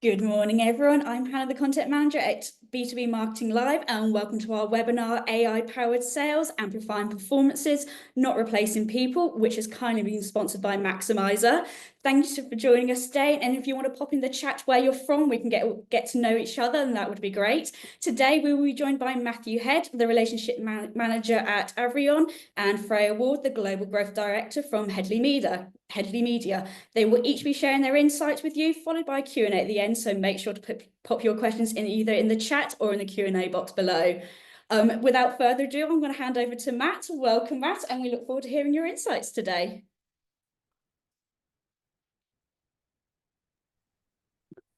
Good morning, everyone. I'm Hannah, the Content Manager at B2B Marketing Live, and welcome to our webinar, AI-Powered Sales, Amplifying Performances, Not Replacing People, which is kindly being sponsored by Maximizer. Thank you for joining us today, and if you want to pop in the chat where you're from, we can get to know each other, and that would be great. Today, we will be joined by Matthew Head, the Relationship Manager at Avrion, and Freya Ward, the Global Growth Director from Headley Media. They will each be sharing their insights with you, followed by a Q&A at the end, so make sure to pop your questions in either in the chat or in the Q&A box below. Without further ado, I'm going to hand over to Matt. Welcome, Matt, and we look forward to hearing your insights today.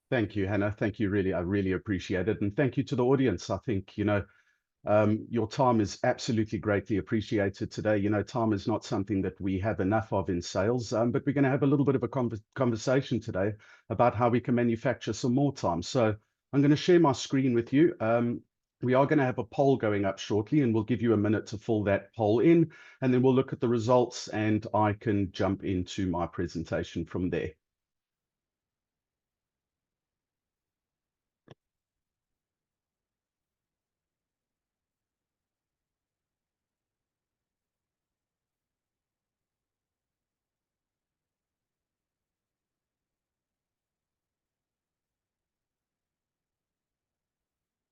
Thank you, Hannah. Thank you, I really appreciate it. And thank you to the audience. I think, your time is absolutely greatly appreciated today. Time is not something that we have enough of in sales, but we're going to have a little bit of a conversation today about how we can manufacture some more time. So I'm going to share my screen with you. We are going to have a poll going up shortly, and we'll give you a minute to fill that poll in, and then we'll look at the results, and I can jump into my presentation from there.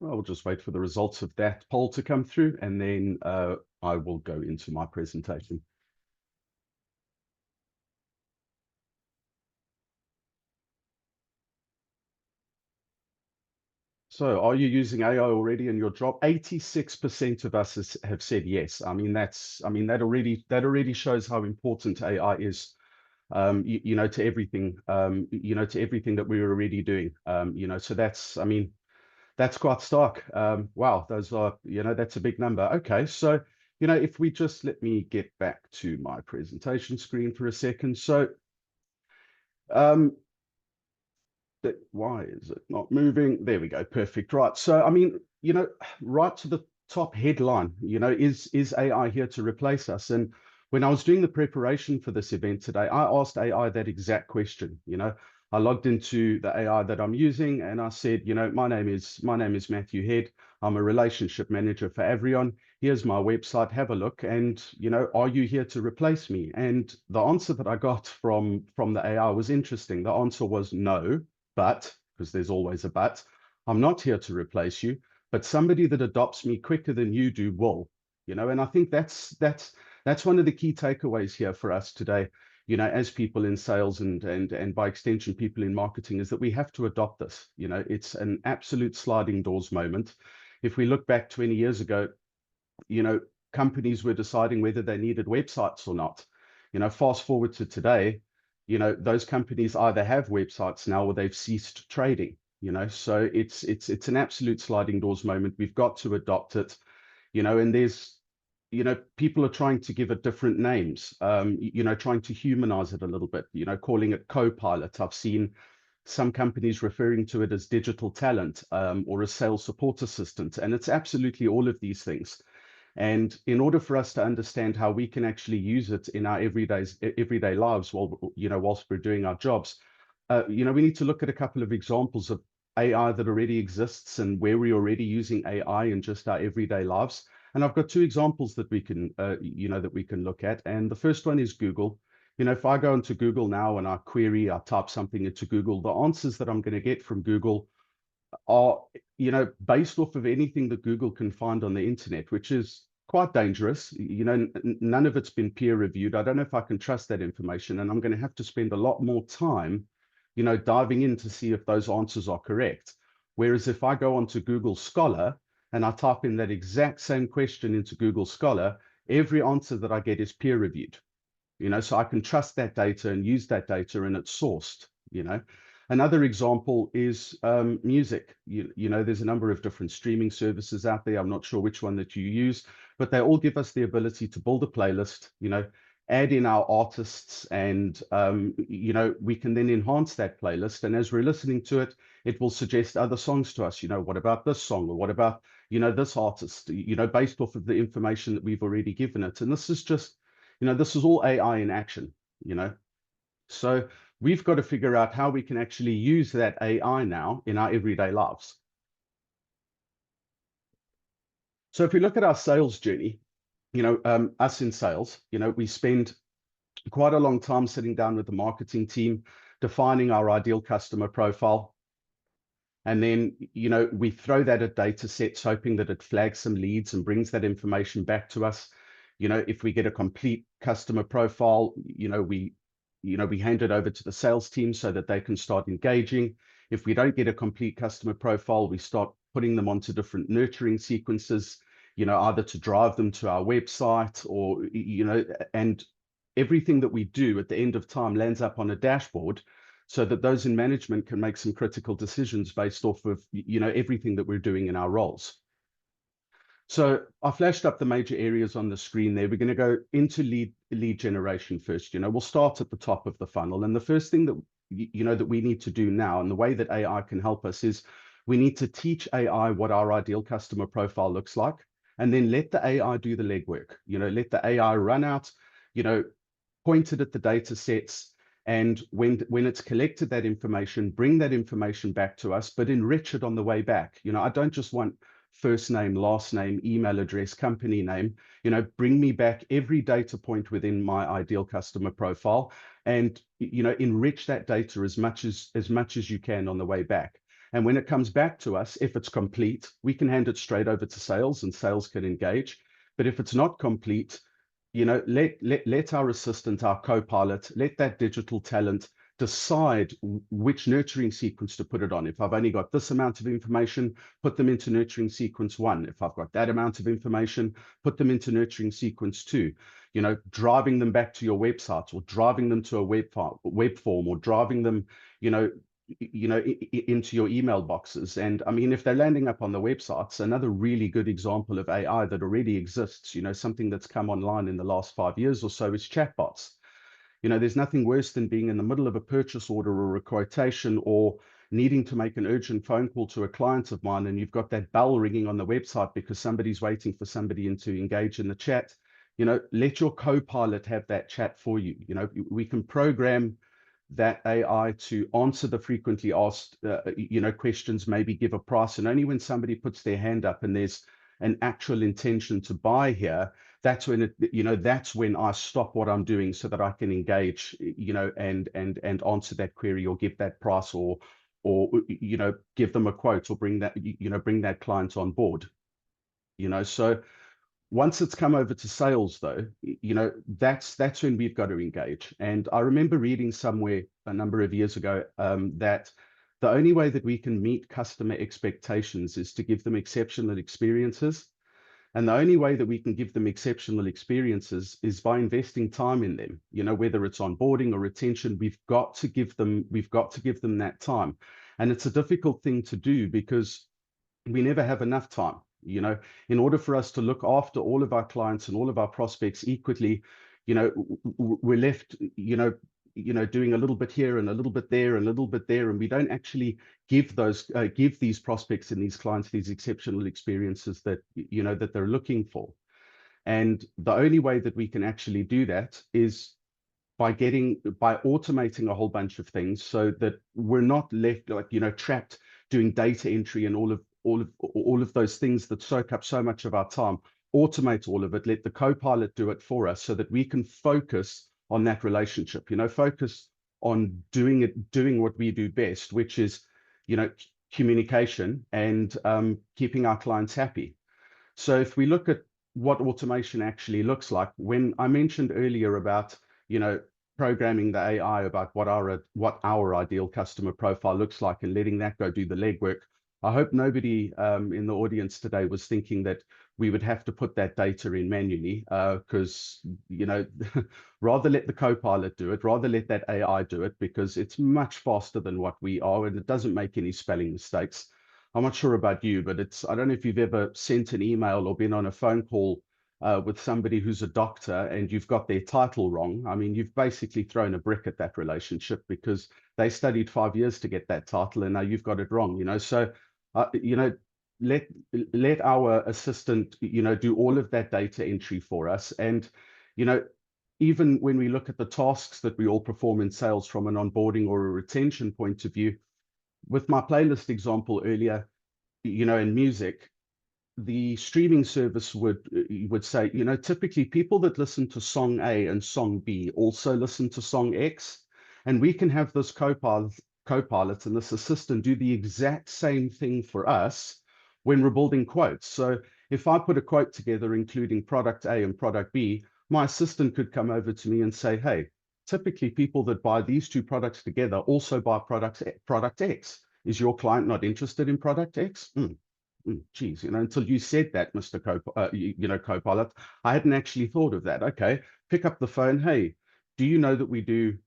I'll just wait for the results of that poll to come through, and then I will go into my presentation. So are you using AI already in your job? 86% of us have said yes. That already shows how important AI is, to everything, to everything that we're already doing. So that's quite stark. Wow, that's a big number. Okay, so, if we just let me get back to my presentation screen for a second. So, why is it not moving? There we go. Perfect. Right. So, right to the top headline, is AI here to replace us? And when I was doing the preparation for this event today, I asked AI that exact question. I logged into the AI that I'm using, and I said, my name is Matthew Head. I'm a relationship manager for Avrion. Here's my website. Have a look. And, are you here to replace me? And the answer that I got from the AI was interesting. The answer was no. But, because there's always a but, I'm not here to replace you, but somebody that adopts me quicker than you do will, and I think that's one of the key takeaways here for us today, as people in sales and by extension, people in marketing, is that we have to adopt this. It's an absolute sliding doors moment. If we look back 20 years ago, companies were deciding whether they needed websites or not. Fast forward to today, those companies either have websites now or they've ceased trading, so it's an absolute sliding doors moment. We've got to adopt it, and there's, people are trying to give it different names, trying to humanize it a little bit, calling it co-pilot. I've seen some companies referring to it as digital talent, or a sales support assistant, and it's absolutely all of these things. And in order for us to understand how we can actually use it in our everyday lives whilst we're doing our jobs, we need to look at a couple of examples of AI that already exists and where we're already using AI in just our everyday lives. And I've got two examples that we can, look at. And the first one is Google. If I go into Google now and I type something into Google, the answers that I'm going to get from Google are, based off of anything that Google can find on the internet, which is quite dangerous. None of it's been peer reviewed. I don't know if I can trust that information, and I'm going to have to spend a lot more time, diving in to see if those answers are correct. Whereas if I go onto Google Scholar and I type in that exact same question into Google Scholar, every answer that I get is peer reviewed. So I can trust that data and use that data, and it's sourced. Another example is music. There's a number of different streaming services out there. I'm not sure which one that you use, but they all give us the ability to build a playlist, add in our artists, and, we can then enhance that playlist. And as we're listening to it, it will suggest other songs to us. What about this song? Or what about, this artist, based off of the information that we've already given it. And this is just, this is all AI in action, So we've got to figure out how we can actually use that AI now in our everyday lives. So if we look at our sales journey, us in sales, we spend quite a long time sitting down with the marketing team, defining our ideal customer profile. And then, we throw that at data sets, hoping that it flags some leads and brings that information back to us. If we get a complete customer profile, we hand it over to the sales team so that they can start engaging. If we don't get a complete customer profile, we start putting them onto different nurturing sequences, either to drive them to our website or, and everything that we do at the end of time lands up on a dashboard so that those in management can make some critical decisions based off of, everything that we're doing in our roles. So I flashed up the major areas on the screen there. We're going to go into lead generation first. We'll start at the top of the funnel. And the first thing that, that we need to do now, and the way that AI can help us, is we need to teach AI what our ideal customer profile looks like, and then let the AI do the legwork. Let the AI run out, point it at the data sets, and when it's collected that information, bring that information back to us, but enrich it on the way back. I don't just want first name, last name, email address, company name. Bring me back every data point within my ideal customer profile, and enrich that data as much as you can on the way back. And when it comes back to us, if it's complete, we can hand it straight over to sales, and sales can engage. But if it's not complete, let our assistant, our co-pilot, let that digital talent decide which nurturing sequence to put it on. If I've only got this amount of information, put them into nurturing sequence 1. If I've got that amount of information, put them into nurturing sequence 2. Driving them back to your website, or driving them to a web form, or driving them, into your email boxes. And I mean, if they're landing up on the websites, another really good example of AI that already exists, something that's come online in the last 5 years or so, is chatbots. There's nothing worse than being in the middle of a purchase order or a quotation, or needing to make an urgent phone call to a client of mine, and you've got that bell ringing on the website because somebody's waiting for somebody to engage in the chat. Let your co-pilot have that chat for you. We can program that AI to answer the frequently asked, questions, maybe give a price. And only when somebody puts their hand up and there's an actual intention to buy here, that's when that's when I stop what I'm doing so that I can engage, and answer that query, or give that price, or give them a quote, or bring that client on board. So once it's come over to sales, though, that's when we've got to engage. And I remember reading somewhere a number of years ago, that the only way that we can meet customer expectations is to give them exceptional experiences. And the only way that we can give them exceptional experiences is by investing time in them. Whether it's onboarding or retention, we've got to give them that time. And it's a difficult thing to do because we never have enough time. In order for us to look after all of our clients and all of our prospects equally, we're left, doing a little bit here and a little bit there and a little bit there, and we don't actually give these prospects and these clients these exceptional experiences that that they're looking for. And the only way that we can actually do that is by automating a whole bunch of things, so that we're not left trapped doing data entry and all of those things that soak up so much of our time. Automate all of it, let the co-pilot do it for us, so that we can focus on that relationship, focus on doing what we do best, which is, communication and keeping our clients happy. So if we look at what automation actually looks like, when I mentioned earlier about, programming the AI about what our ideal customer profile looks like, and letting that go do the legwork, I hope nobody in the audience today was thinking that we would have to put that data in manually, because, rather let the co-pilot do it, rather let that AI do it, because it's much faster than what we are, and it doesn't make any spelling mistakes. I'm not sure about you, but I don't know if you've ever sent an email or been on a phone call with somebody who's a doctor and you've got their title wrong. I mean, you've basically thrown a brick at that relationship, because they studied 5 years to get that title, and now you've got it wrong. So let our assistant do all of that data entry for us. And even when we look at the tasks that we all perform in sales from an onboarding or a retention point of view, with my playlist example earlier, in music, the streaming service would say, typically people that listen to song A and song B also listen to song X, and we can have this copilot and this assistant do the exact same thing for us when we're building quotes. So if I put a quote together, including product A and product B, my assistant could come over to me and say, hey, typically people that buy these two products together also buy product X. Is your client not interested in product X? Geez, until you said that, Mr. Copilot, I hadn't actually thought of that. Okay, pick up the phone. Hey, do you know that we do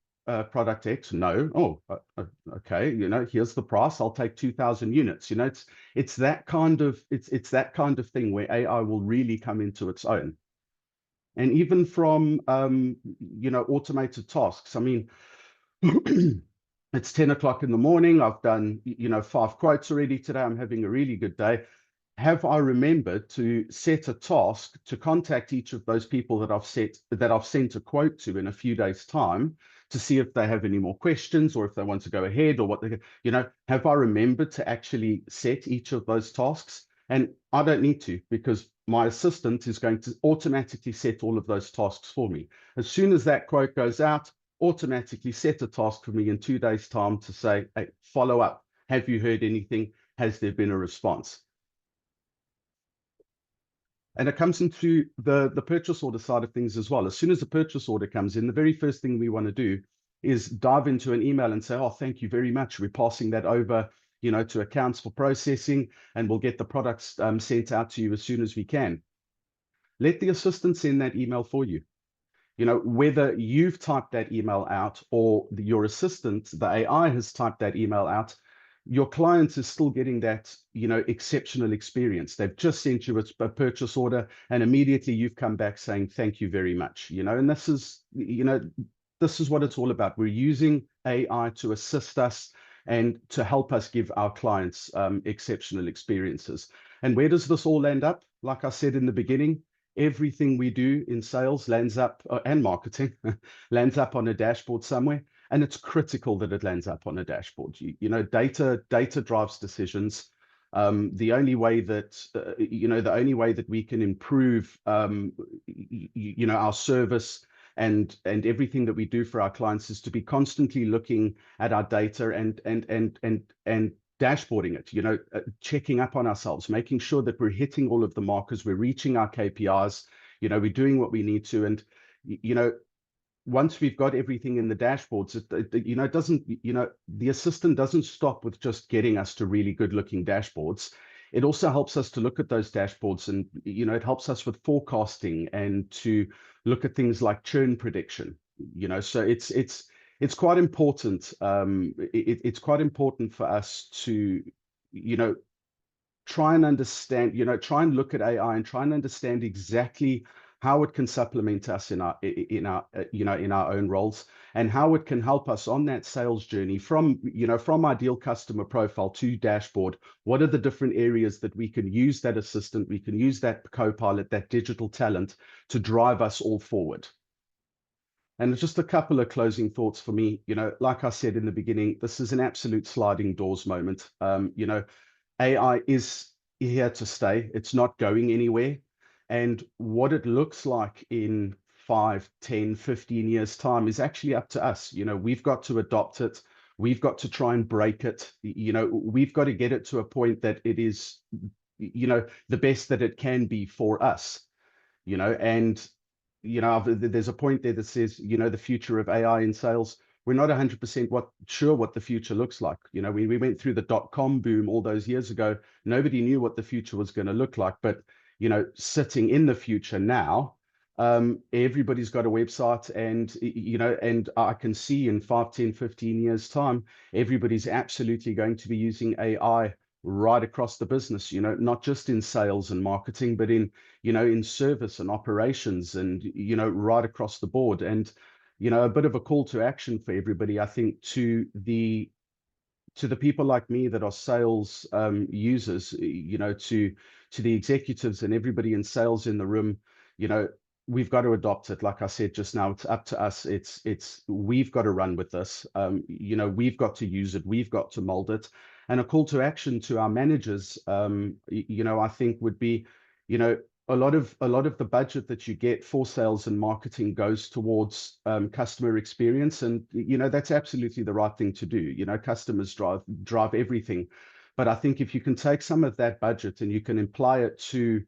product X? No. Oh, okay. Here's the price. I'll take 2,000 units. It's that kind of it's that kind of thing where AI will really come into its own. And even from automated tasks. I mean, it's 10 o'clock in the morning. I've done 5 quotes already today. I'm having a really good day. Have I remembered to set a task to contact each of those people that I've sent a quote to in a few days' time to see if they have any more questions or if they want to go ahead or what have I remembered to actually set each of those tasks? And I don't need to, because my assistant is going to automatically set all of those tasks for me. As soon as that quote goes out, automatically set a task for me in 2 days' time to say, hey, follow up. Have you heard anything? Has there been a response? And it comes into the purchase order side of things as well. As soon as the purchase order comes in, the very first thing we want to do is dive into an email and say, oh, thank you very much. We're passing that over, to accounts for processing, and we'll get the products sent out to you as soon as we can. Let the assistant send that email for you. Whether you've typed that email out or your assistant, the AI, has typed that email out, your client is still getting that, exceptional experience. They've just sent you a purchase order, and immediately you've come back saying, thank you very much. And this is what it's all about. We're using AI to assist us and to help us give our clients exceptional experiences. And where does this all end up? Like I said in the beginning, everything we do in sales lands up, and marketing, lands up on a dashboard somewhere. And it's critical that it lands up on a dashboard. Data drives decisions. The only way that we can improve, our service and everything that we do for our clients is to be constantly looking at our data and dashboarding it, checking up on ourselves, making sure that we're hitting all of the markers, we're reaching our KPIs, we're doing what we need to. And, once we've got everything in the dashboards, it doesn't, the assistant doesn't stop with just getting us to really good looking dashboards. It also helps us to look at those dashboards, and, it helps us with forecasting and to look at things like churn prediction, so it's quite important. It's quite important for us to, try and understand, try and look at AI and try and understand exactly how it can supplement us in our own roles, and how it can help us on that sales journey from ideal customer profile to dashboard. What are the different areas that we can use that assistant, we can use that copilot, that digital talent to drive us all forward? And just a couple of closing thoughts for me. Like I said in the beginning, this is an absolute sliding doors moment. AI is here to stay. It's not going anywhere. And what it looks like in 5, 10, 15 years' time is actually up to us. We've got to adopt it. We've got to try and break it. We've got to get it to a point that it is, the best that it can be for us. And, there's a point there that says, the future of AI in sales, we're not 100% sure what the future looks like. We went through the .com boom all those years ago. Nobody knew what the future was going to look like. But, sitting in the future now, everybody's got a website, and, and I can see in 5, 10, 15 years time, everybody's absolutely going to be using AI right across the business, not just in sales and marketing, but in, in service and operations, and, right across the board. And, a bit of a call to action for everybody, I think, to the people like me that are sales users, to the executives and everybody in sales in the room, we've got to adopt it. Like I said just now, it's up to us. We've got to run with this. You know, we've got to use it. We've got to mold it. And a call to action to our managers, you know, I think would be, you know, a lot of the budget that you get for sales and marketing goes towards customer experience, and you know that's absolutely the right thing to do. You know, customers drive everything, but I think if you can take some of that budget and you can apply it to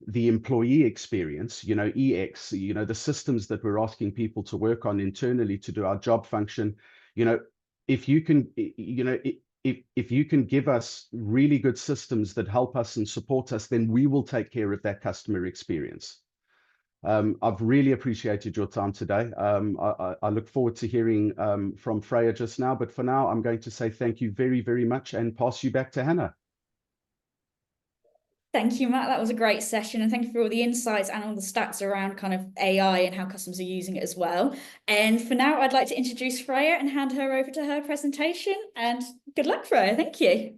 the employee experience, you know, EX, you know, the systems that we're asking people to work on internally to do our job function, you know, if you can, you know, if you can give us really good systems that help us and support us, then we will take care of that customer experience. I've really appreciated your time today. I look forward to hearing from Freya just now, but for now, I'm going to say thank you very, very much and pass you back to Hannah. Thank you, Matt. That was a great session. And thank you for all the insights and all the stats around kind of AI and how customers are using it as well. And for now, I'd like to introduce Freya and hand her over to her presentation. And good luck, Freya. Thank you.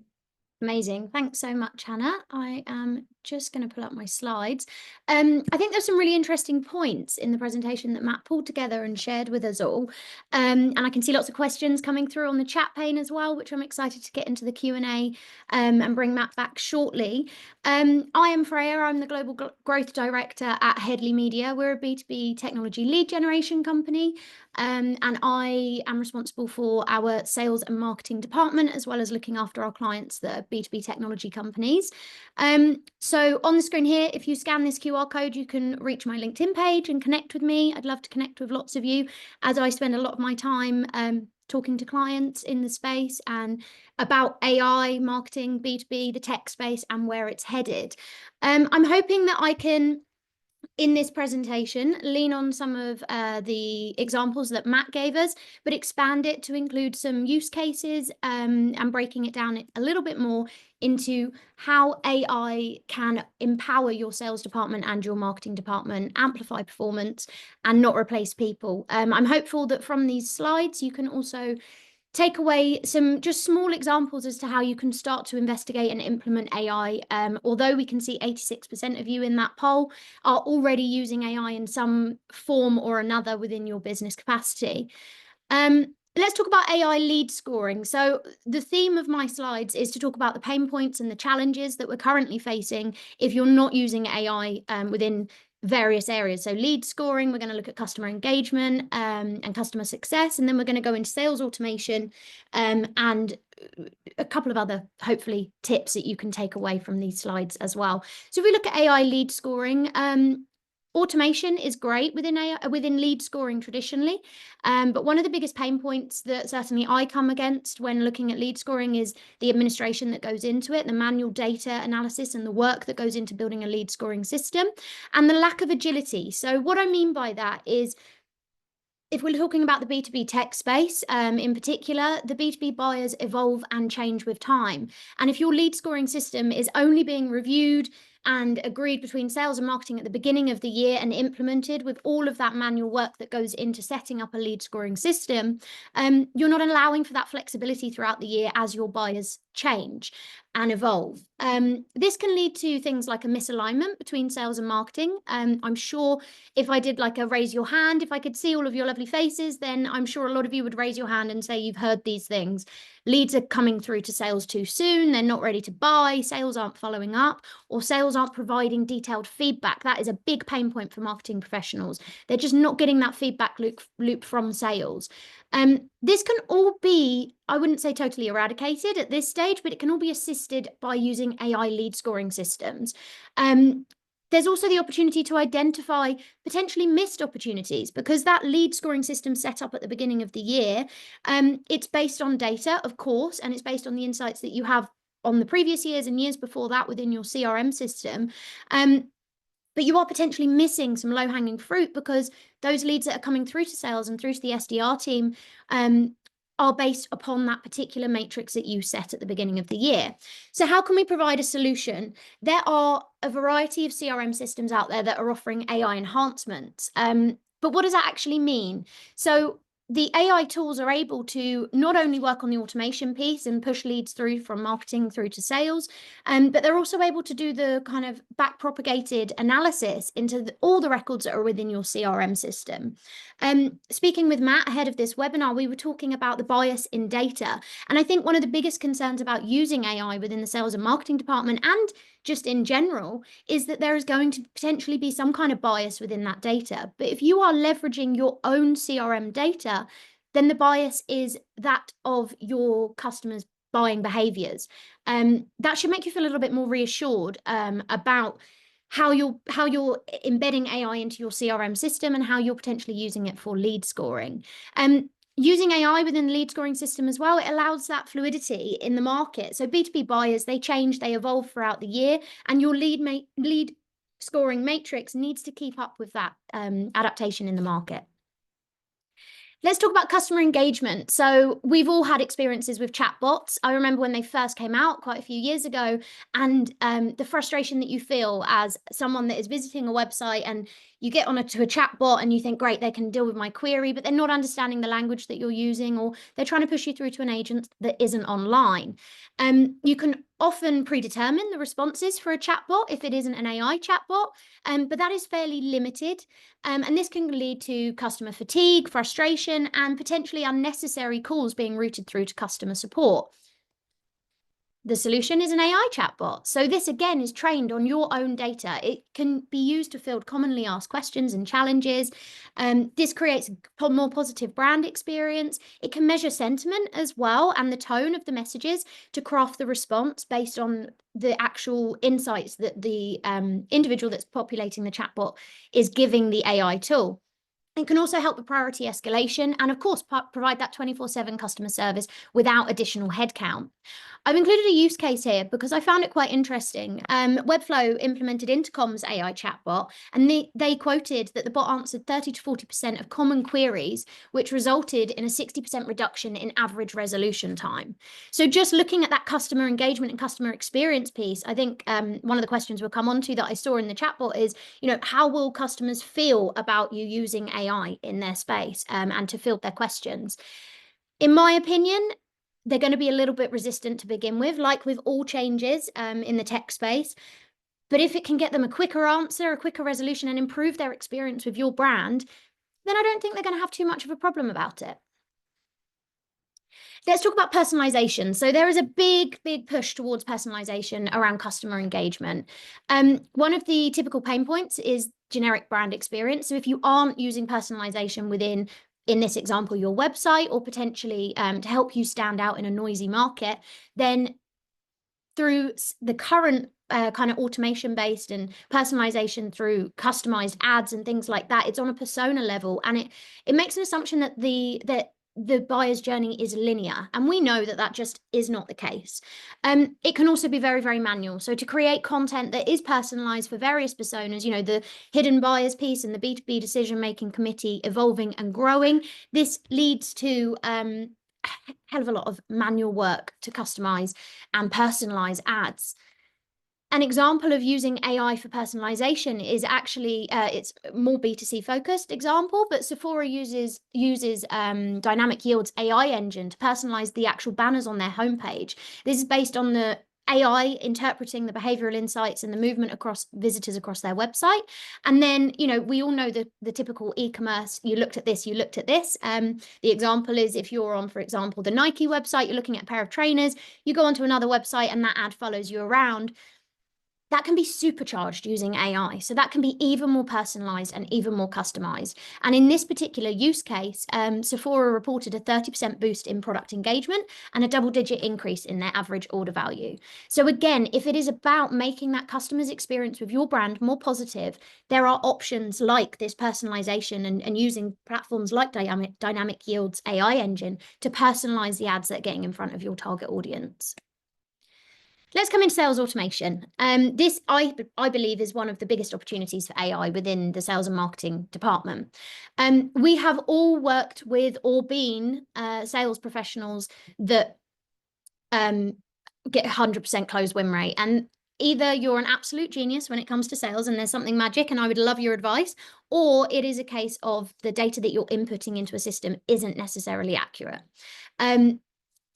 Amazing. Thanks so much, Hannah. I am just going to pull up my slides. I think there's some really interesting points in the presentation that Matt pulled together and shared with us all. And I can see lots of questions coming through on the chat pane as well, which I'm excited to get into the Q&A and bring Matt back shortly. I am Freya. I'm the Global Growth Director at Headley Media. We're a B2B technology lead generation company. And I am responsible for our sales and marketing department, as well as looking after our clients that are B2B technology companies. So on the screen here, if you scan this QR code, you can reach my LinkedIn page and connect with me. I'd love to connect with lots of you, as I spend a lot of my time talking to clients in the space and about AI, marketing, B2B, the tech space, and where it's headed. I'm hoping that I can, in this presentation, lean on some of the examples that Matt gave us, but expand it to include some use cases and breaking it down a little bit more into how AI can empower your sales department and your marketing department, amplify performance, and not replace people. I'm hopeful that from these slides, you can also take away some just small examples as to how you can start to investigate and implement AI. Although we can see 86% of you in that poll are already using AI in some form or another within your business capacity. Let's talk about AI lead scoring. So the theme of my slides is to talk about the pain points and the challenges that we're currently facing if you're not using AI within various areas. So lead scoring, we're going to look at customer engagement and customer success, and then we're going to go into sales automation and a couple of other, hopefully, tips that you can take away from these slides as well. So if we look at AI lead scoring, automation is great within lead scoring traditionally, but one of the biggest pain points that certainly I come against when looking at lead scoring is the administration that goes into it, the manual data analysis and the work that goes into building a lead scoring system, and the lack of agility. So what I mean by that is, if we're talking about the B2B tech space, in particular, the B2B buyers evolve and change with time. And if your lead scoring system is only being reviewed and agreed between sales and marketing at the beginning of the year and implemented with all of that manual work that goes into setting up a lead scoring system, you're not allowing for that flexibility throughout the year as your buyers change and evolve. This can lead to things like a misalignment between sales and marketing. I'm sure if I did like a raise your hand, if I could see all of your lovely faces, then I'm sure a lot of you would raise your hand and say you've heard these things. Leads are coming through to sales too soon, they're not ready to buy, sales aren't following up, or sales aren't providing detailed feedback. That is a big pain point for marketing professionals. They're just not getting that feedback loop from sales. This can all be, I wouldn't say totally eradicated at this stage, but it can all be assisted by using AI lead scoring systems. There's also the opportunity to identify potentially missed opportunities, because that lead scoring system set up at the beginning of the year, it's based on data, of course, and it's based on the insights that you have on the previous years and years before that within your CRM system. But you are potentially missing some low-hanging fruit, because those leads that are coming through to sales and through to the SDR team are based upon that particular matrix that you set at the beginning of the year. So how can we provide a solution? There are a variety of CRM systems out there that are offering AI enhancements. But what does that actually mean? So the AI tools are able to not only work on the automation piece and push leads through from marketing through to sales, but they're also able to do the kind of back propagated analysis into all the records that are within your CRM system. Speaking with Matt ahead of this webinar, we were talking about the bias in data. And I think one of the biggest concerns about using AI within the sales and marketing department and just in general is that there is going to potentially be some kind of bias within that data. But if you are leveraging your own CRM data, then the bias is that of your customers' buying behaviors. That should make you feel a little bit more reassured about how you're embedding AI into your CRM system and how you're potentially using it for lead scoring. Using AI within the lead scoring system as well, it allows that fluidity in the market. So B2B buyers, they change, they evolve throughout the year, and your lead scoring matrix needs to keep up with that adaptation in the market. Let's talk about customer engagement. So we've all had experiences with chatbots. I remember when they first came out quite a few years ago, and the frustration that you feel as someone that is visiting a website and you get to a chatbot and you think, great, they can deal with my query, but they're not understanding the language that you're using, or they're trying to push you through to an agent that isn't online. You can often predetermine the responses for a chatbot if it isn't an AI chatbot, but that is fairly limited. And this can lead to customer fatigue, frustration, and potentially unnecessary calls being routed through to customer support. The solution is an AI chatbot. So this, again, is trained on your own data. It can be used to field commonly asked questions and challenges. This creates a more positive brand experience. It can measure sentiment as well and the tone of the messages to craft the response based on the actual insights that the individual that's populating the chatbot is giving the AI tool. It can also help with priority escalation and, of course, provide that 24/7 customer service without additional headcount. I've included a use case here because I found it quite interesting. Webflow implemented Intercom's AI chatbot, and they quoted that the bot answered 30 to 40% of common queries, which resulted in a 60% reduction in average resolution time. So just looking at that customer engagement and customer experience piece, I think one of the questions we'll come on to that I saw in the chatbot is, how will customers feel about you using AI in their space and to field their questions? In my opinion, they're going to be a little bit resistant to begin with, like with all changes in the tech space. But if it can get them a quicker answer, a quicker resolution, and improve their experience with your brand, then I don't think they're going to have too much of a problem about it. Let's talk about personalization. So there is a big push towards personalization around customer engagement. One of the typical pain points is generic brand experience. So if you aren't using personalization within, in this example, your website, or potentially to help you stand out in a noisy market, then through the current kind of automation-based and personalization through customized ads and things like that, it's on a persona level, and it makes an assumption that the buyer's journey is linear, and we know that that just is not the case. It can also be very, very manual. So to create content that is personalized for various personas, the hidden buyers piece and the B2B decision-making committee evolving and growing, this leads to a hell of a lot of manual work to customize and personalize ads. An example of using AI for personalization is actually, it's more B2C focused example, but Sephora uses Dynamic Yield's AI engine to personalize the actual banners on their homepage. This is based on the AI interpreting the behavioral insights and the movement across visitors across their website. And then, we all know the typical e-commerce, you looked at this. The example is if you're on, for example, the Nike website, you're looking at a pair of trainers, you go onto another website and that ad follows you around. That can be supercharged using AI. So that can be even more personalized and even more customized. And in this particular use case, Sephora reported a 30% boost in product engagement and a double-digit increase in their average order value. So again, if it is about making that customer's experience with your brand more positive, there are options like this personalization and using platforms like Dynamic Yield's AI engine to personalize the ads that are getting in front of your target audience. Let's come into sales automation. This, I believe, is one of the biggest opportunities for AI within the sales and marketing department. We have all worked with or been sales professionals that get 100% close win rate. And either you're an absolute genius when it comes to sales and there's something magic and I would love your advice, or it is a case of the data that you're inputting into a system isn't necessarily accurate.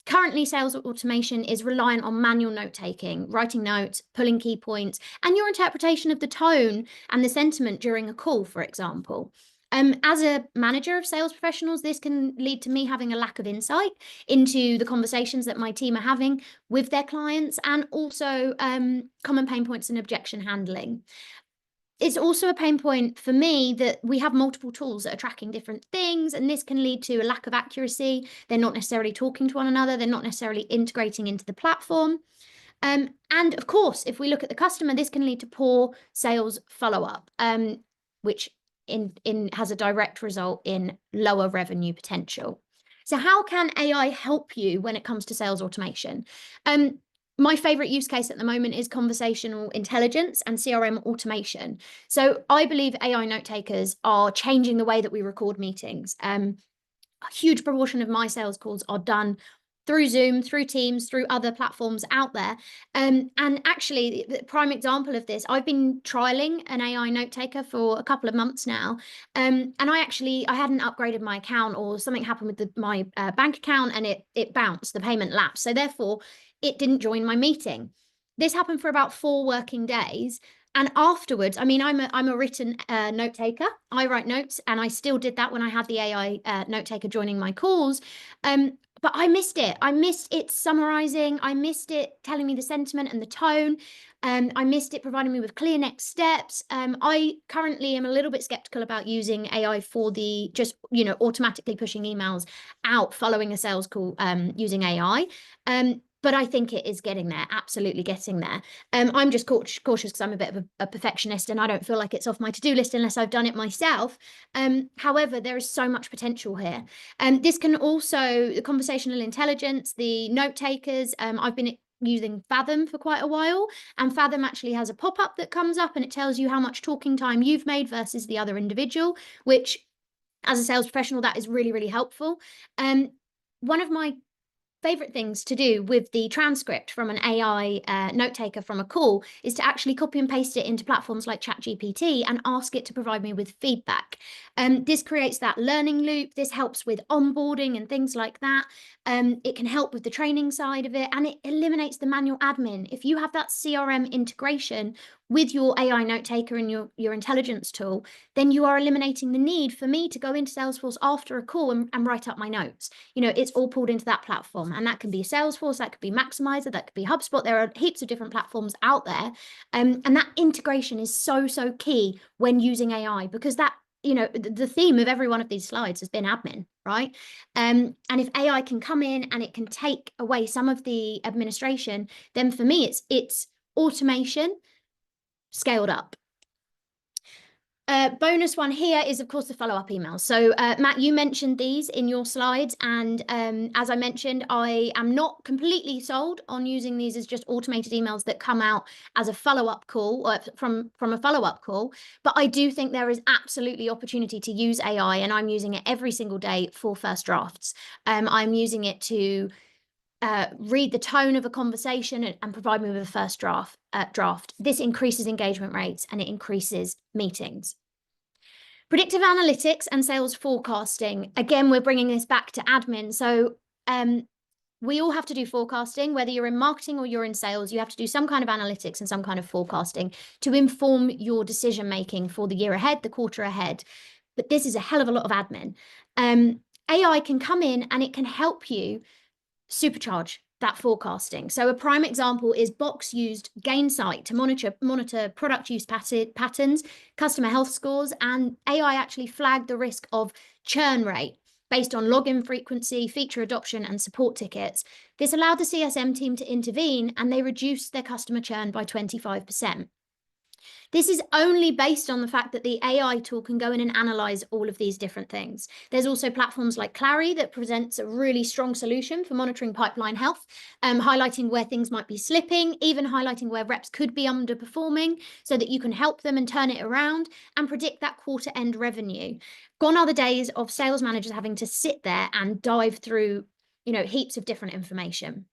Currently, sales automation is reliant on manual note-taking, writing notes, pulling key points, and your interpretation of the tone and the sentiment during a call, for example. As a manager of sales professionals, this can lead to me having a lack of insight into the conversations that my team are having with their clients, and also common pain points and objection handling. It's also a pain point for me that we have multiple tools that are tracking different things, and this can lead to a lack of accuracy. They're not necessarily talking to one another. They're not necessarily integrating into the platform. And of course, if we look at the customer, this can lead to poor sales follow-up, which has a direct result in lower revenue potential. So how can AI help you when it comes to sales automation? My favorite use case at the moment is conversational intelligence and CRM automation. So I believe AI note takers are changing the way that we record meetings. A huge proportion of my sales calls are done through Zoom, through Teams, through other platforms out there. And actually, the prime example of this, I've been trialing an AI note taker for a couple of months now. And I hadn't upgraded my account, or something happened with my bank account, and it bounced, the payment lapsed. So therefore, it didn't join my meeting. This happened for about 4 working days. And afterwards, I mean, I'm a written note taker. I write notes, and I still did that when I had the AI note taker joining my calls. But I missed it. I missed it summarizing. I missed it telling me the sentiment and the tone. I missed it providing me with clear next steps. I currently am a little bit skeptical about using AI for the just, automatically pushing emails out following a sales call using AI. But I think it is getting there, absolutely getting there. I'm just cautious because I'm a bit of a perfectionist, and I don't feel like it's off my to-do list unless I've done it myself. However, there is so much potential here. This can also, the conversational intelligence, the note takers, I've been using Fathom for quite a while, and Fathom actually has a pop-up that comes up and it tells you how much talking time you've made versus the other individual, which as a sales professional, that is really, really helpful. One of my favorite things to do with the transcript from an AI note taker from a call is to actually copy and paste it into platforms like ChatGPT and ask it to provide me with feedback. This creates that learning loop. This helps with onboarding and things like that. It can help with the training side of it, and it eliminates the manual admin. If you have that CRM integration with your AI note taker and your intelligence tool, then you are eliminating the need for me to go into Salesforce after a call and write up my notes. It's all pulled into that platform, and that can be Salesforce, that could be Maximizer, that could be HubSpot. There are heaps of different platforms out there. And that integration is so, so key when using AI, because that, the theme of every one of these slides has been admin, right? And if AI can come in and it can take away some of the administration, then for me, it's automation scaled up. Bonus one here is, of course, the follow-up emails. So Matt, you mentioned these in your slides, and as I mentioned, I am not completely sold on using these as just automated emails that come out as a follow-up call, or from a follow-up call, but I do think there is absolutely opportunity to use AI, and I'm using it every single day for first drafts. I'm using it to read the tone of a conversation and provide me with a first draft. This increases engagement rates and it increases meetings. Predictive analytics and sales forecasting. Again, we're bringing this back to admin. So we all have to do forecasting, whether you're in marketing or you're in sales. You have to do some kind of analytics and some kind of forecasting to inform your decision making for the year ahead, the quarter ahead. But this is a hell of a lot of admin. AI can come in and it can help you supercharge that forecasting. So a prime example is Box used Gainsight to monitor product use patterns, customer health scores, and AI actually flagged the risk of churn rate based on login frequency, feature adoption, and support tickets. This allowed the CSM team to intervene, and they reduced their customer churn by 25%. This is only based on the fact that the AI tool can go in and analyze all of these different things. There's also platforms like Clary that presents a really strong solution for monitoring pipeline health, highlighting where things might be slipping, even highlighting where reps could be underperforming so that you can help them and turn it around and predict that quarter end revenue. Gone are the days of sales managers having to sit there and dive through, heaps of different information.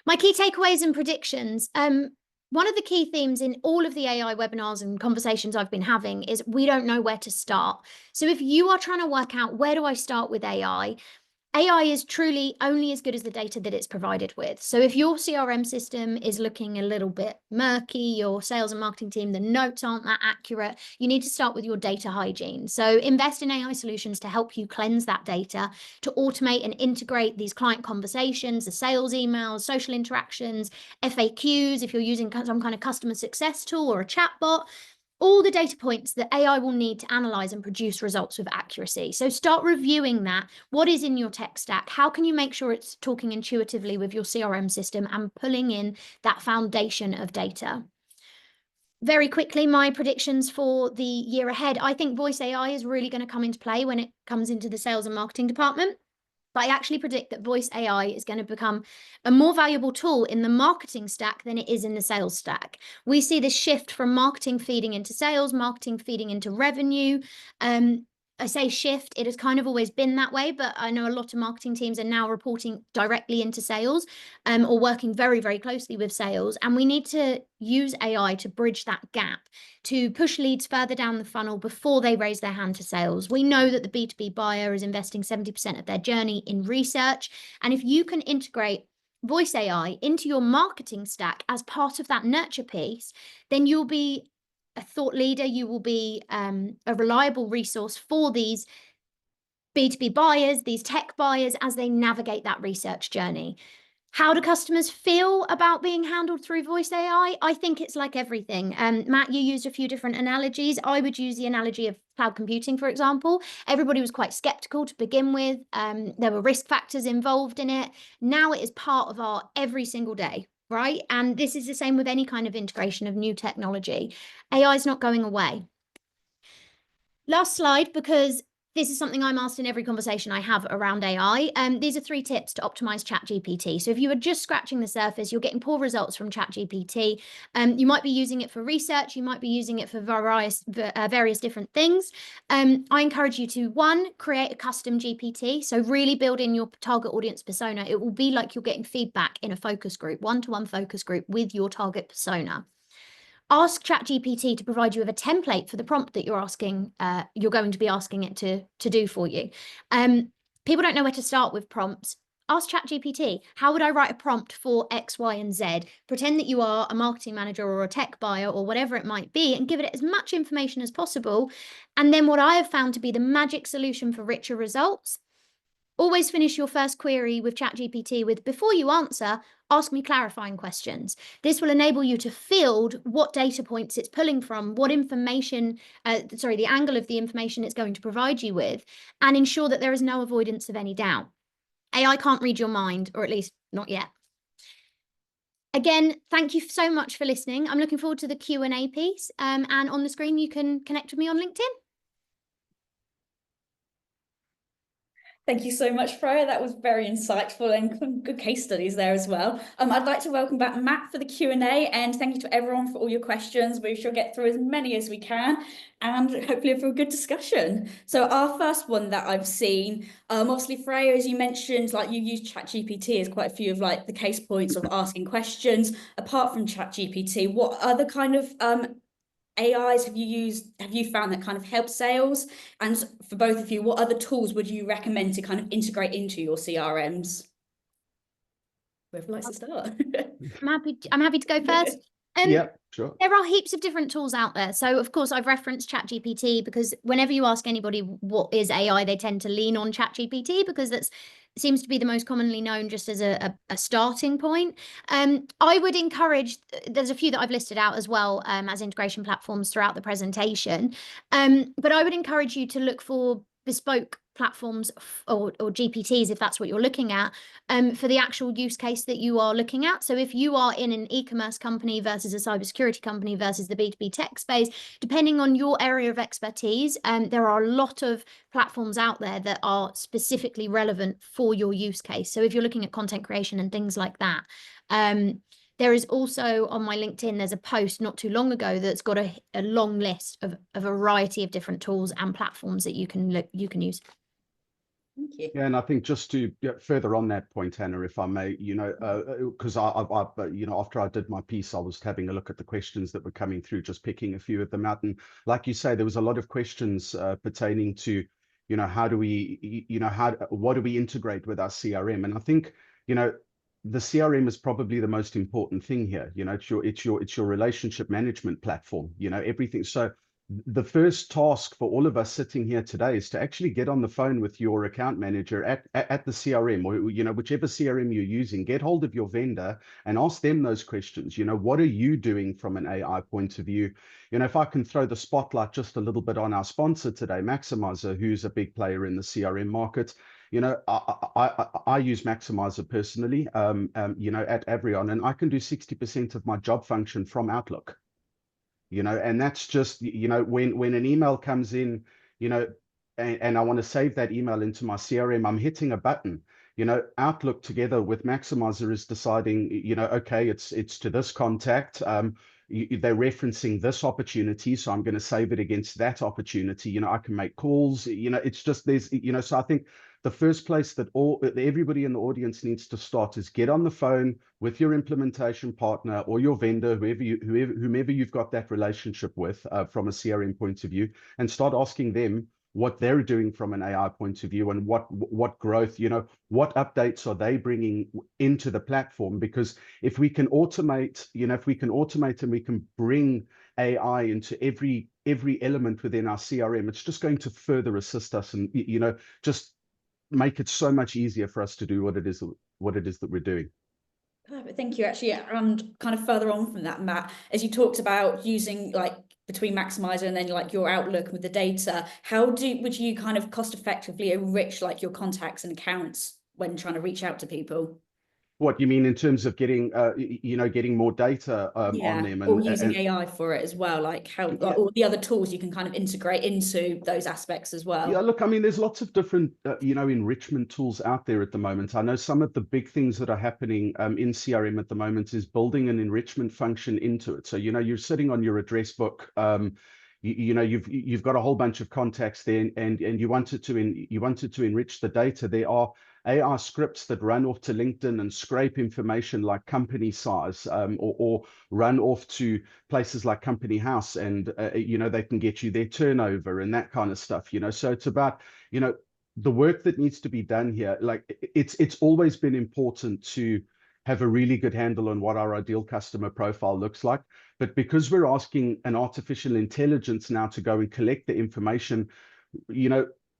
My key takeaways and predictions. One of the key themes in all of the AI webinars and conversations I've been having is we don't know where to start. So if you are trying to work out where do I start with AI, AI is truly only as good as the data that it's provided with. So if your CRM system is looking a little bit murky, your sales and marketing team, the notes aren't that accurate, you need to start with your data hygiene. So invest in AI solutions to help you cleanse that data, to automate and integrate these client conversations, the sales emails, social interactions, FAQs, if you're using some kind of customer success tool or a chatbot, all the data points that AI will need to analyze and produce results with accuracy. So start reviewing that. What is in your tech stack? How can you make sure it's talking intuitively with your CRM system and pulling in that foundation of data? Very quickly, my predictions for the year ahead. I think voice AI is really going to come into play when it comes into the sales and marketing department. But I actually predict that voice AI is going to become a more valuable tool in the marketing stack than it is in the sales stack. We see this shift from marketing feeding into sales, marketing feeding into revenue. I say shift, it has kind of always been that way, but I know a lot of marketing teams are now reporting directly into sales or working very, very closely with sales. And we need to use AI to bridge that gap, to push leads further down the funnel before they raise their hand to sales. We know that the B2B buyer is investing 70% of their journey in research. And if you can integrate voice AI into your marketing stack as part of that nurture piece, then you'll be a thought leader, you will be a reliable resource for these B2B buyers, these tech buyers, as they navigate that research journey. How do customers feel about being handled through voice AI? I think it's like everything. Matt, you used a few different analogies. I would use the analogy of cloud computing, for example. Everybody was quite skeptical to begin with. There were risk factors involved in it. Now it is part of our every single day, right? And this is the same with any kind of integration of new technology. AI is not going away. Last slide, because this is something I'm asked in every conversation I have around AI. These are 3 tips to optimize ChatGPT. So if you are just scratching the surface, you're getting poor results from ChatGPT. You might be using it for research. You might be using it for various different things. I encourage you to, 1, create a custom GPT. So really build in your target audience persona. It will be like you're getting feedback in a focus group, one-to-one focus group with your target persona. Ask ChatGPT to provide you with a template for the prompt that you're going to be asking it to do for you. People don't know where to start with prompts. Ask ChatGPT, how would I write a prompt for X, Y, and Z? Pretend that you are a marketing manager or a tech buyer or whatever it might be, and give it as much information as possible. And then what I have found to be the magic solution for richer results, always finish your first query with ChatGPT with, before you answer, ask me clarifying questions. This will enable you to field what data points it's pulling from, what information, the angle of the information it's going to provide you with, and ensure that there is no avoidance of any doubt. AI can't read your mind, or at least not yet. Again, thank you so much for listening. I'm looking forward to the Q&A piece. And on the screen, you can connect with me on LinkedIn. Thank you so much, Freya. That was very insightful and good case studies there as well. I'd like to welcome back Matt for the Q&A, and thank you to everyone for all your questions. We shall get through as many as we can and hopefully for a good discussion. So our first one that I've seen, obviously Freya, as you mentioned, like you use ChatGPT as quite a few of like the case points of asking questions. Apart from ChatGPT, what other kind of AIs have you found that kind of help sales? And for both of you, what other tools would you recommend to kind of integrate into your CRMs? Whoever likes to start. I'm happy to go first. Yeah, sure. There are heaps of different tools out there. So, of course, I've referenced ChatGPT because whenever you ask anybody what is AI, they tend to lean on ChatGPT because that seems to be the most commonly known just as a starting point. I would encourage, there's a few that I've listed out as well as integration platforms throughout the presentation. But I would encourage you to look for bespoke platforms or GPTs, if that's what you're looking at, for the actual use case that you are looking at. So if you are in an e-commerce company versus a cybersecurity company versus the B2B tech space, depending on your area of expertise, there are a lot of platforms out there that are specifically relevant for your use case. So if you're looking at content creation and things like that, there is also on my LinkedIn, there's a post not too long ago that's got a long list of a variety of different tools and platforms that you can use. Thank you. Yeah, and I think just to further on that point, Hannah, if I may, because after I did my piece, I was having a look at the questions that were coming through, just picking a few of them out. And like you say, there was a lot of questions pertaining to, how do we, what do we integrate with our CRM? And I think, the CRM is probably the most important thing here. It's your relationship management platform, everything. So the first task for all of us sitting here today is to actually get on the phone with your account manager at the CRM, or whichever CRM you're using. Get hold of your vendor and ask them those questions. What are you doing from an AI point of view? If I can throw the spotlight just a little bit on our sponsor today, Maximizer, who's a big player in the CRM market. I use Maximizer personally, at Avrion, and I can do 60% of my job function from Outlook. And that's just, when an email comes in, and I want to save that email into my CRM, I'm hitting a button. Outlook together with Maximizer is deciding, okay, it's to this contact. They're referencing this opportunity, so I'm going to save it against that opportunity. I can make calls. It's just there's, so I think the first place that everybody in the audience needs to start is get on the phone with your implementation partner or your vendor, whomever you've got that relationship with from a CRM point of view, and start asking them what they're doing from an AI point of view, and what growth, what updates are they bringing into the platform? Because if we can automate, and we can bring AI into every element within our CRM, it's just going to further assist us, and just make it so much easier for us to do what it is that we're doing. Perfect. Thank you. Actually, and kind of further on from that, Matt, as you talked about using between Maximizer and then your Outlook with the data, would you kind of cost effectively enrich your contacts and accounts when trying to reach out to people? What you mean in terms of getting, getting more data on them, or using AI for it as well, all the other tools you can kind of integrate into those aspects as well. Yeah, look, I mean, there's lots of different, enrichment tools out there at the moment. I know some of the big things that are happening in CRM at the moment is building an enrichment function into it. So, you're sitting on your address book, you've got a whole bunch of contacts there, and you wanted to enrich the data. There are AI scripts that run off to LinkedIn and scrape information like company size, or run off to places like Company House, and they can get you their turnover and that kind of stuff. So it's about the work that needs to be done here. It's always been important to have a really good handle on what our ideal customer profile looks like. But because we're asking an artificial intelligence now to go and collect the information,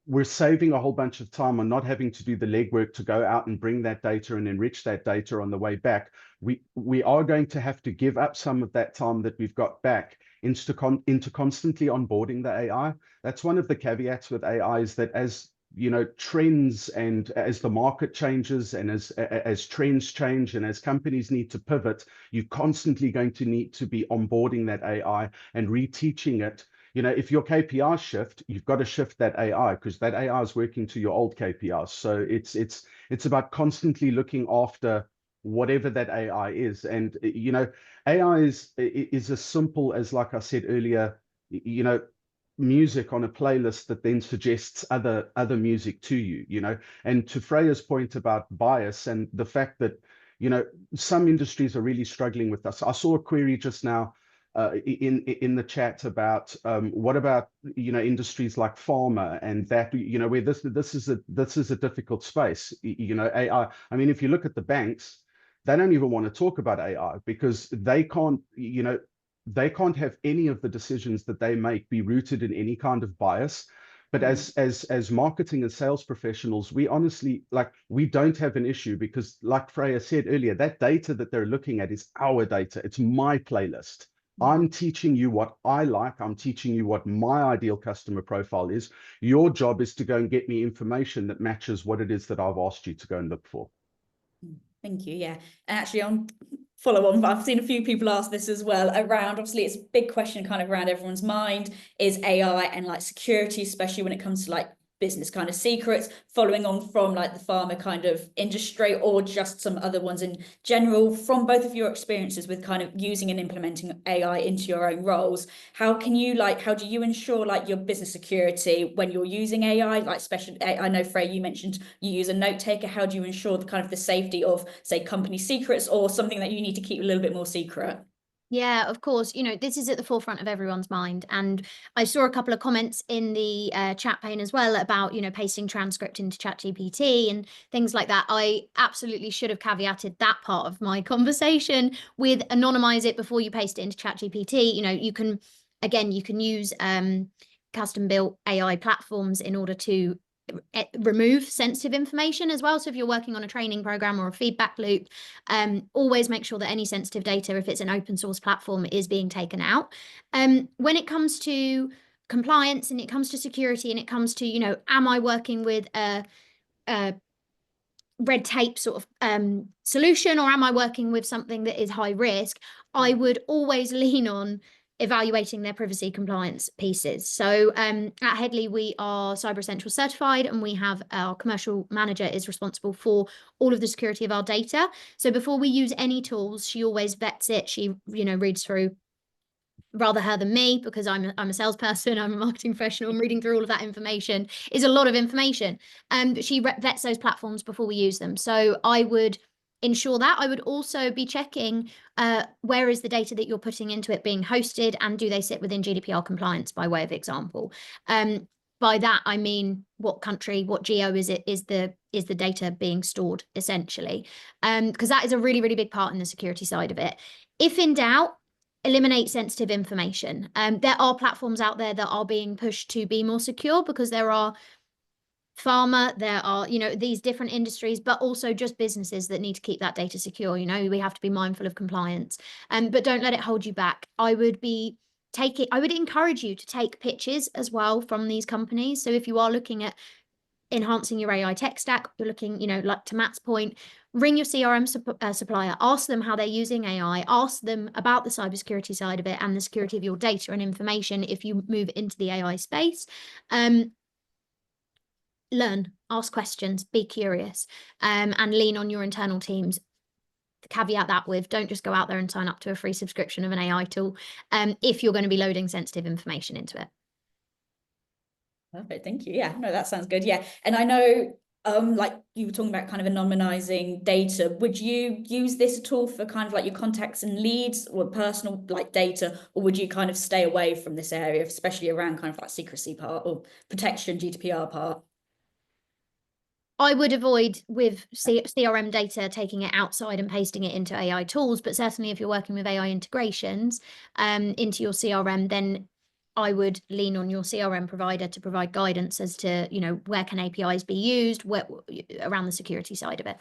we're saving a whole bunch of time on not having to do the legwork to go out and bring that data and enrich that data on the way back. We are going to have to give up some of that time that we've got back into constantly onboarding the AI. That's one of the caveats with AI, is that as trends, and as the market changes, and as trends change, and as companies need to pivot, you're constantly going to need to be onboarding that AI and reteaching it. If your KPIs shift, you've got to shift that AI, because that AI is working to your old KPIs. So it's about constantly looking after whatever that AI is. And AI is as simple as, like I said earlier, music on a playlist that then suggests other music to you. And to Freya's point about bias and the fact that some industries are really struggling with this. I saw a query just now in the chat about what about industries like pharma, and that where this is a difficult space. AI. I mean, if you look at the banks, they don't even want to talk about AI, because they can't have any of the decisions that they make be rooted in any kind of bias. But as marketing and sales professionals, we honestly, we don't have an issue, because like Freya said earlier, that data that they're looking at is our data. It's my playlist. I'm teaching you what I like. I'm teaching you what my ideal customer profile is. Your job is to go and get me information that matches what it is that I've asked you to go and look for. Thank you. Yeah. And actually, on follow on, I've seen a few people ask this as well around, obviously it's a big question kind of around everyone's mind, is AI and security, especially when it comes to business kind of secrets, following on from like the pharma kind of industry, or just some other ones in general? From both of your experiences with kind of using and implementing AI into your own roles, how do you ensure like your business security when you're using AI? Like, especially, I know, Freya, you mentioned you use a note taker. How do you ensure the kind of the safety of, say, company secrets, or something that you need to keep a little bit more secret? Yeah, of course. You know, this is at the forefront of everyone's mind. And I saw a couple of comments in the chat pane as well about, you know, pasting transcript into ChatGPT and things like that. I absolutely should have caveated that part of my conversation with anonymize it before you paste it into ChatGPT. You know, you can, again, you can use custom built AI platforms in order to remove sensitive information as well. So if you're working on a training program or a feedback loop, always make sure that any sensitive data, if it's an open source platform, is being taken out. When it comes to compliance and it comes to security and it comes to, you know, am I working with a red tape sort of solution, or am I working with something that is high risk? I would always lean on evaluating their privacy compliance pieces. So at Headley, we are Cyber Essentials certified, and we have our commercial manager is responsible for all of the security of our data. So before we use any tools, she always vets it. She, you know, reads through, rather her than me, because I'm a salesperson, I'm a marketing professional, I'm reading through all of that information. Is a lot of information. But she vets those platforms before we use them. So I would ensure that. I would also be checking where is the data that you're putting into it being hosted, and do they sit within GDPR compliance, by way of example. By that I mean, what country, what geo is the data being stored, essentially, because that is a really, really big part in the security side of it. If in doubt, eliminate sensitive information. There are platforms out there that are being pushed to be more secure, because there are pharma, there are, you know, these different industries, but also just businesses that need to keep that data secure. You know, we have to be mindful of compliance, but don't let it hold you back. I would encourage you to take pitches as well from these companies. So if you are looking at enhancing your AI tech stack, you're looking, you know, like to Matt's point, ring your CRM supplier, ask them how they're using AI, ask them about the cybersecurity side of it and the security of your data and information if you move into the AI space. Learn, ask questions, be curious, and lean on your internal teams. Caveat that with, don't just go out there and sign up to a free subscription of an AI tool if you're going to be loading sensitive information into it. Perfect, thank you. Yeah, no, that sounds good. Yeah, and I know, like you were talking about kind of anonymizing data. Would you use this at all for kind of like your contacts and leads or personal like data, or would you kind of stay away from this area, especially around kind of like secrecy part or protection, GDPR part? I would avoid with CRM data, taking it outside and pasting it into AI tools. But certainly if you're working with AI integrations into your CRM, then I would lean on your CRM provider to provide guidance as to, you know, where can APIs be used, around the security side of it.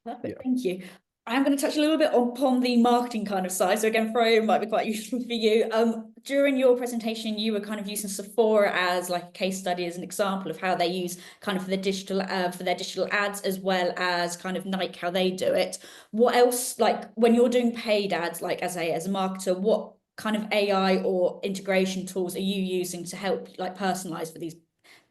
Perfect, thank you. I'm going to touch a little bit upon the marketing kind of side. So again, Freya, might be quite useful for you. During your presentation, you were kind of using Sephora as like a case study, as an example of how they use kind of the digital for their digital ads, as well as kind of Nike, how they do it. What else, like when you're doing paid ads, like as a marketer, what kind of AI or integration tools are you using to help like personalize for these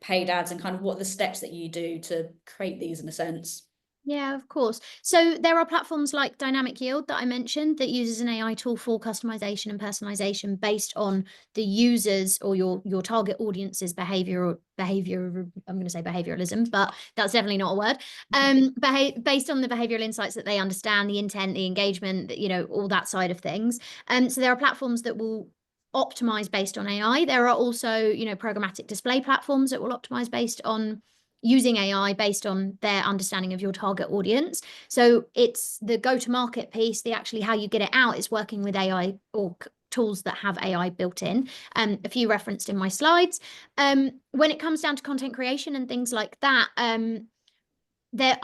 paid ads, and kind of what are the steps that you do to create these in a sense? Yeah, of course. So there are platforms like Dynamic Yield that I mentioned that uses an AI tool for customization and personalization based on the users or your target audience's behavior. I'm going to say behavioralism, but that's definitely not a word. Based on the behavioral insights that they understand, the intent, the engagement, you know, all that side of things. So there are platforms that will optimize based on AI. There are also, you know, programmatic display platforms that will optimize based on using AI based on their understanding of your target audience. So it's the go-to-market piece, actually how you get it out is working with AI or tools that have AI built in. A few referenced in my slides. When it comes down to content creation and things like that, there's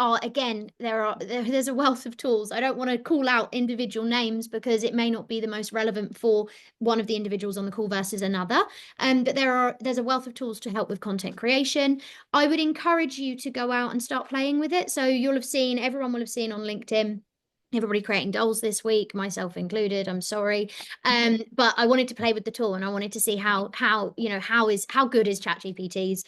a wealth of tools. I don't want to call out individual names because it may not be the most relevant for one of the individuals on the call versus another. But there's a wealth of tools to help with content creation. I would encourage you to go out and start playing with it. So everyone will have seen on LinkedIn, everybody creating dolls this week, myself included. I'm sorry. But I wanted to play with the tool and I wanted to see how good is ChatGPT's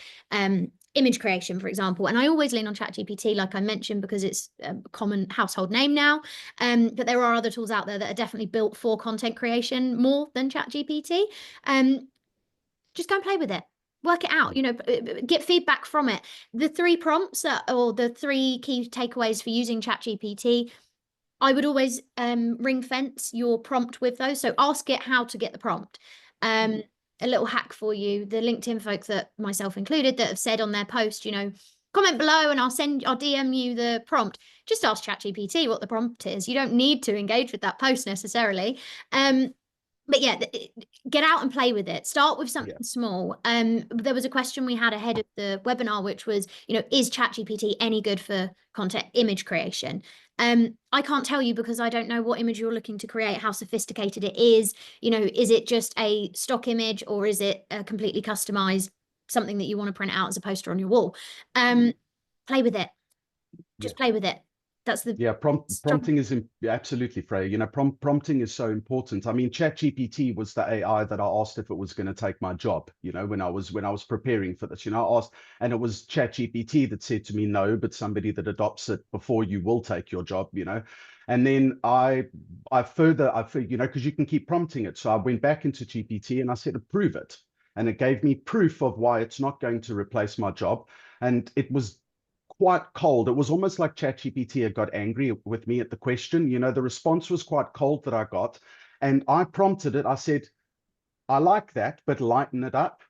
image creation, for example. And I always lean on ChatGPT, like I mentioned, because it's a common household name now. But there are other tools out there that are definitely built for content creation more than ChatGPT. Just go and play with it. Work it out, get feedback from it. The 3 prompts or the 3 key takeaways for using ChatGPT, I would always ring fence your prompt with those. So ask it how to get the prompt. A little hack for you, the LinkedIn folk, that myself included, that have said on their post, comment below and I'll DM you the prompt. Just ask ChatGPT what the prompt is. You don't need to engage with that post necessarily. But yeah, get out and play with it. Start with something small. There was a question we had ahead of the webinar, which was, is ChatGPT any good for content image creation? I can't tell you, because I don't know what image you're looking to create, how sophisticated it is. Is it just a stock image, or is it a completely customized something that you want to print out as a poster on your wall? Play with it. Just play with it. That's the prompting is absolutely, Freya. Prompting is so important. I mean, ChatGPT was the AI that I asked if it was going to take my job. When I was preparing for this, I asked, and it was ChatGPT that said to me, no, but somebody that adopts it before you will take your job. And then I further, because you can keep prompting it. So I went back into GPT and I said, approve it, and it gave me proof of why it's not going to replace my job, and it was quite cold. It was almost like ChatGPT had got angry with me at the question. The response was quite cold that I got. And I prompted it. I said, I like that, but lighten it up.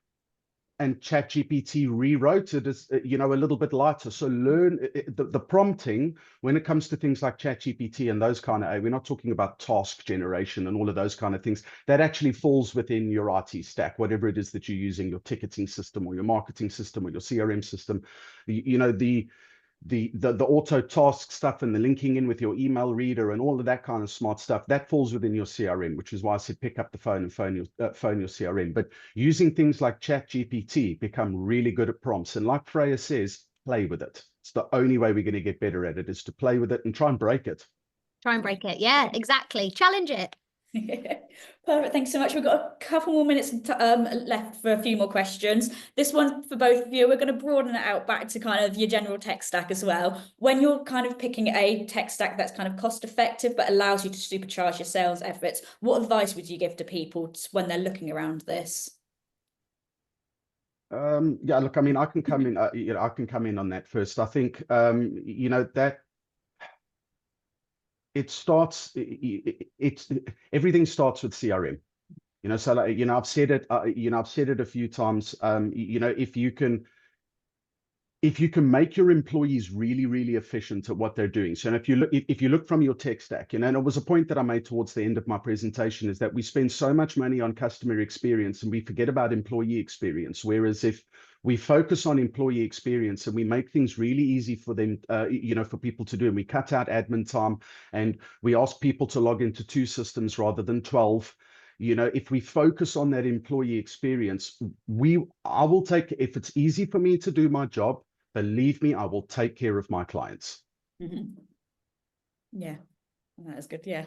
And ChatGPT rewrote it as, a little bit lighter. So learn the prompting when it comes to things like ChatGPT and those kind of, we're not talking about task generation and all of those kind of things. That actually falls within your IT stack, whatever it is that you're using, your ticketing system or your marketing system or your CRM system. The auto task stuff and the linking in with your email reader and all of that kind of smart stuff, that falls within your CRM, which is why I said pick up the phone and phone your CRM. But using things like ChatGPT, become really good at prompts. And like Freya says, play with it. It's the only way we're going to get better at it, is to play with it and try and break it. Try and break it. Yeah, exactly. Challenge it. Perfect. Thanks so much. We've got a couple more minutes left for a few more questions. This one for both of you. We're going to broaden it out back to kind of your general tech stack as well. When you're kind of picking a tech stack that's kind of cost effective but allows you to supercharge your sales efforts, what advice would you give to people when they're looking around this? Look, I mean, I can come in. I can come in on that first. I think that it starts. Everything starts with CRM. So like, I've said it. I've said it a few times. If you can make your employees really, really efficient at what they're doing. So if you look from your tech stack, and it was a point that I made towards the end of my presentation, is that we spend so much money on customer experience and we forget about employee experience. Whereas if we focus on employee experience and we make things really easy for them, for people to do, and we cut out admin time and we ask people to log into 2 systems rather than 12. If we focus on that employee experience, I will take, if it's easy for me to do my job, believe me, I will take care of my clients. Yeah, that is good. Yeah.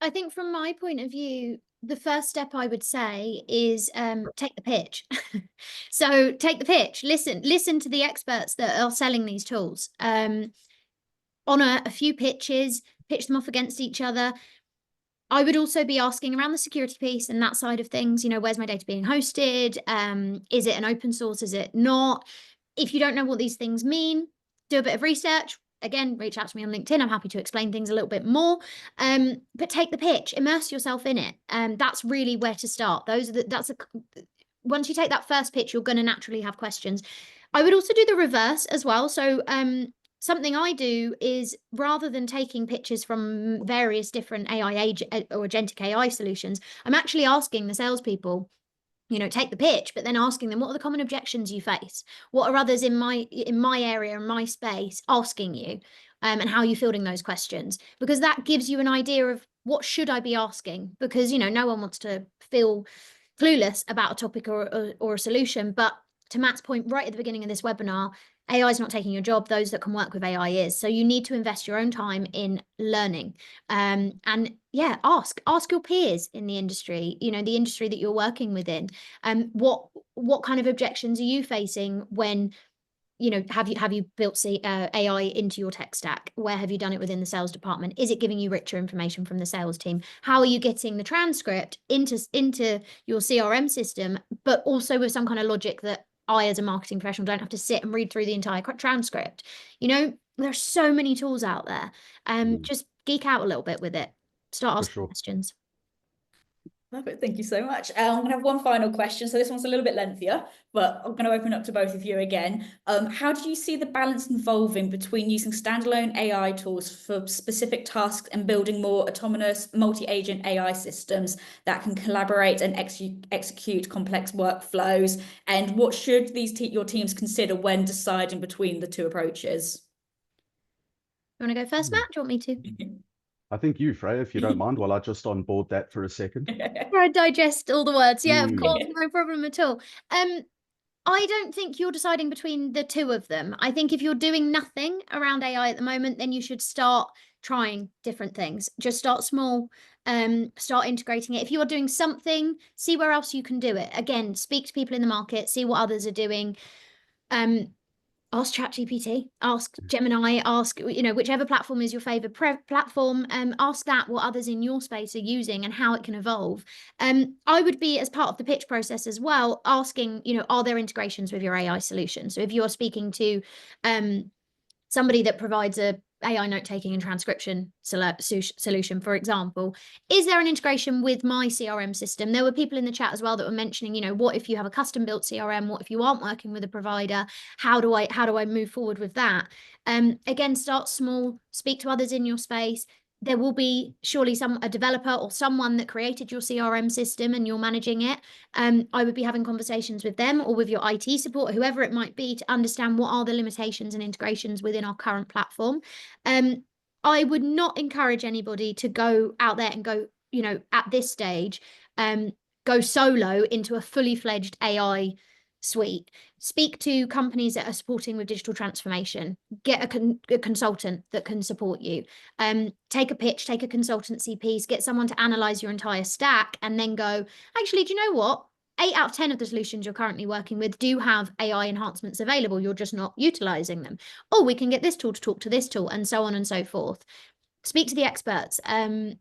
I think from my point of view, the first step I would say is take the pitch. So take the pitch, listen to the experts that are selling these tools. On a few pitches, pitch them off against each other. I would also be asking around the security piece and that side of things, where's my data being hosted? Is it an open source? Is it not? If you don't know what these things mean, do a bit of research. Again, reach out to me on LinkedIn. I'm happy to explain things a little bit more. But take the pitch, immerse yourself in it. That's really where to start. Once you take that first pitch, you're going to naturally have questions. I would also do the reverse as well. So something I do is, rather than taking pitches from various different AI or agentic AI solutions, I'm actually asking the salespeople, take the pitch, but then asking them, what are the common objections you face? What are others in my area, in my space, asking you? And how are you fielding those questions? Because that gives you an idea of what should I be asking? Because, no one wants to feel clueless about a topic or a solution. But to Matt's point right at the beginning of this webinar, AI is not taking your job. Those that can work with AI is. So you need to invest your own time in learning. And yeah, ask your peers in the industry, the industry that you're working within. What kind of objections are you facing when you know, have you built AI into your tech stack? Where have you done it within the sales department? Is it giving you richer information from the sales team? How are you getting the transcript into your CRM system, but also with some kind of logic that I, as a marketing professional, don't have to sit and read through the entire transcript? You know, there's so many tools out there. Just geek out a little bit with it. Start asking questions. Perfect. Thank you so much. I'm going to have one final question. So this one's a little bit lengthier, but I'm going to open up to both of you again. How do you see the balance evolving between using standalone AI tools for specific tasks and building more autonomous multi-agent AI systems that can collaborate and execute complex workflows? And what should your teams consider when deciding between the two approaches? You want to go first, Matt? Do you want me to? I think you, Freya, if you don't mind, while I just onboard that for a second. I digest all the words. Yeah, of course, no problem at all. I don't think you're deciding between the two of them. I think if you're doing nothing around AI at the moment, then you should start trying different things. Just start small, start integrating it. If you are doing something, see where else you can do it. Again, speak to people in the market, see what others are doing. Ask ChatGPT, ask Gemini, ask, you know, whichever platform is your favorite platform, ask that what others in your space are using and how it can evolve. I would be, as part of the pitch process as well, asking, you know, are there integrations with your AI solution? So if you're speaking to somebody that provides a AI note-taking and transcription solution, for example, is there an integration with my CRM system? There were people in the chat as well that were mentioning, you know, what if you have a custom-built CRM? What if you aren't working with a provider? How do I move forward with that? Again, start small, speak to others in your space. There will be surely a developer or someone that created your CRM system and you're managing it. I would be having conversations with them or with your IT support, whoever it might be, to understand what are the limitations and integrations within our current platform. I would not encourage anybody to go out there and go, you know, at this stage, go solo into a fully fledged AI suite. Speak to companies that are supporting with digital transformation. Get a consultant that can support you. Take a pitch, take a consultancy piece, get someone to analyze your entire stack, and then go, actually, do you know what? 8 out of 10 of the solutions you're currently working with do have AI enhancements available. You're just not utilizing them. Or we can get this tool to talk to this tool, and so on and so forth. Speak to the experts. Prime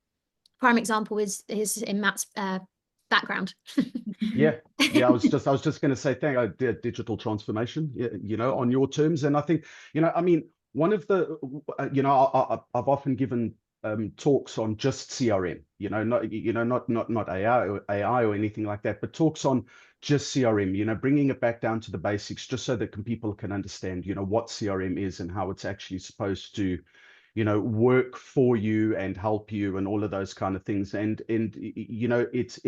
example is in Matt's background. Yeah, I was just going to say, thank you, digital transformation, you know, on your terms. And I think, you know, I mean, one of the, you know, I've often given talks on just CRM, you know, not AI or anything like that, but talks on just CRM, you know, bringing it back down to the basics, just so that people can understand, you know, what CRM is and how it's actually supposed to, you know, work for you and help you and all of those kind of things. And you know, it's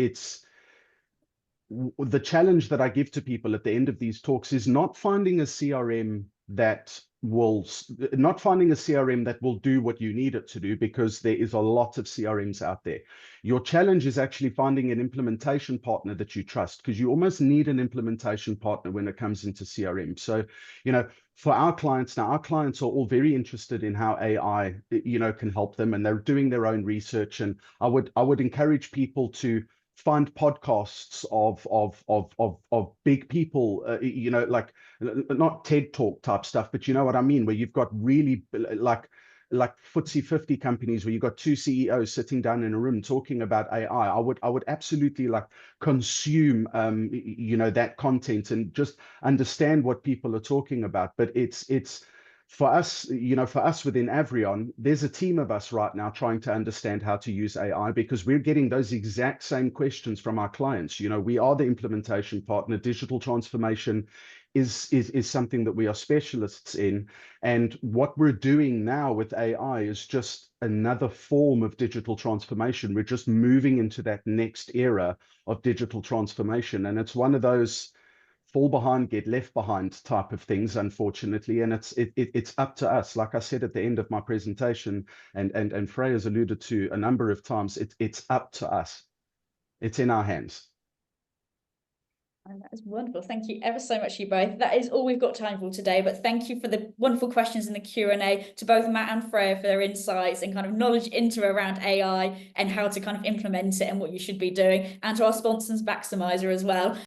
the challenge that I give to people at the end of these talks is not finding a CRM that will do what you need it to do, because there is a lot of CRMs out there. Your challenge is actually finding an implementation partner that you trust, because you almost need an implementation partner when it comes into CRM. So, you know, for our clients now, our clients are all very interested in how AI, you know, can help them, and they're doing their own research. And I would encourage people to find podcasts of big people, you know, like not TED Talk type stuff, but you know what I mean, where you've got really like FTSE 50 companies where you've got 2 CEOs sitting down in a room talking about AI. I would absolutely like consume, you know, that content and just understand what people are talking about. But it's for us, you know, for us within Avrion, there's a team of us right now trying to understand how to use AI, because we're getting those exact same questions from our clients. You know, we are the implementation partner. Digital transformation is something that we are specialists in. And what we're doing now with AI is just another form of digital transformation. We're just moving into that next era of digital transformation. And it's one of those fall behind, get left behind type of things, unfortunately. And it's up to us. Like I said at the end of my presentation, and Freya's alluded to a number of times, it's up to us. It's in our hands. And that is wonderful. Thank you ever so much, you both. That is all we've got time for today, but thank you for the wonderful questions in the Q&A to both Matt and Freya for their insights and kind of knowledge around AI and how to kind of implement it and what you should be doing, and to our sponsors Maximizer as well.